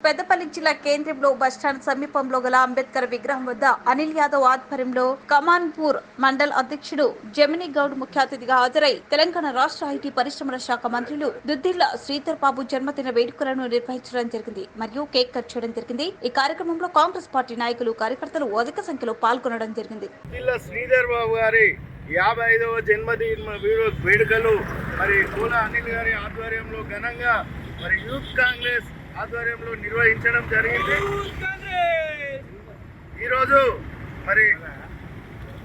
పెద్దపల్లి జిల్లా కేంద్రంలో బస్టాండ్ సమీపంలో గల అంబేద్కర్ విగ్రహం వద్ద అనిల్ యాదవ్ ఆధ్వర్యంలో కమాన్పూర్ మండల్ అధ్యక్షుడు జమినీ గౌడ్ ముఖ్య అతిథిగా హాజరై తెలంగాణ రాష్ట్ర ఐటీ పరిశ్రమల శాఖ మంత్రులు దుద్దిళ్ల శ్రీధర్ బాబు జన్మదిన వేడుకలను నిర్వహించడం జరిగింది మరియు కేక్ కట్ చేయడం జరిగింది। ఈ కార్యక్రమంలో కాంగ్రెస్ పార్టీ నాయకులు కార్యకర్తలు అధిక సంఖ్యలో పాల్గొనడం జరిగింది। శ్రీధర్ బాబు గారి 55వ జన్మదిన వేడుకలు మరి కోల అనిల్ గారి ఆధ్వర్యంలో ఘనంగా మరి యూత్ కాంగ్రెస్ ఆధ్వర్యంలో నిర్వహించడం జరిగింది। ఈరోజు మరి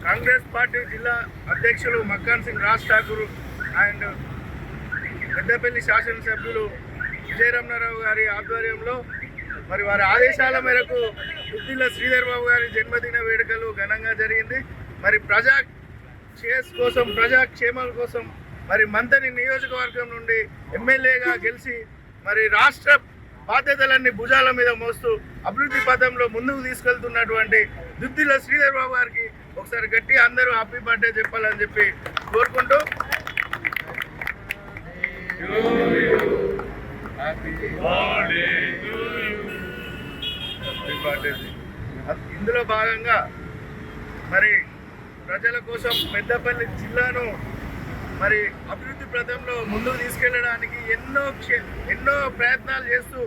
కాంగ్రెస్ పార్టీ జిల్లా అధ్యక్షులు మక్కాన్ సింగ్ రాజ్ ఠాకూర్ అండ్ పెద్దపల్లి శాసనసభ్యులు విజయరమణారావు గారి ఆధ్వర్యంలో మరి వారి ఆదేశాల మేరకు దుద్దిళ్ల శ్రీధర్ బాబు గారి జన్మదిన వేడుకలు ఘనంగా జరిగింది। మరి ప్రజాక్షేమాల కోసం మరి మంతని నియోజకవర్గం నుండి ఎమ్మెల్యేగా గెలిచి మరి రాష్ట్ర బాధ్యతలన్నీ భుజాల మీద మోస్తూ అభివృద్ధి పథంలో ముందుకు తీసుకెళ్తున్నటువంటి దుద్దిళ్ల శ్రీధర్ బాబు గారికి ఒకసారి గట్టి అందరూ హ్యాపీ బర్త్డే చెప్పాలని చెప్పి కోరుకుంటూ ఇందులో భాగంగా మరి ప్రజల కోసం పెద్దపల్లి జిల్లాను మరి అభివృద్ధి పథంలో ముందుకు తీసుకెళ్లడానికి ఎన్నో ప్రయత్నాలు చేస్తూ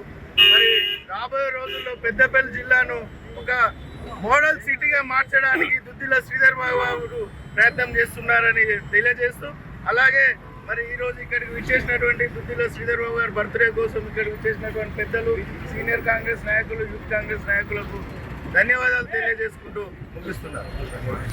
మరి రాబోయే రోజుల్లో పెద్దపల్లి జిల్లాను ఒక మోడల్ సిటీగా మార్చడానికి దుద్దిళ్ల శ్రీధర్ బాబు ప్రయత్నం చేస్తున్నారని తెలియజేస్తూ అలాగే మరి ఈరోజు ఇక్కడికి విచ్చేసినటువంటి దుద్దిళ్ల శ్రీధర్ బాబు గారి బర్త్డే కోసం ఇక్కడికి విచ్చేసినటువంటి పెద్దలు సీనియర్ కాంగ్రెస్ నాయకులు యూత్ కాంగ్రెస్ నాయకులకు ధన్యవాదాలు తెలియజేసుకుంటూ ముగిస్తున్నారు।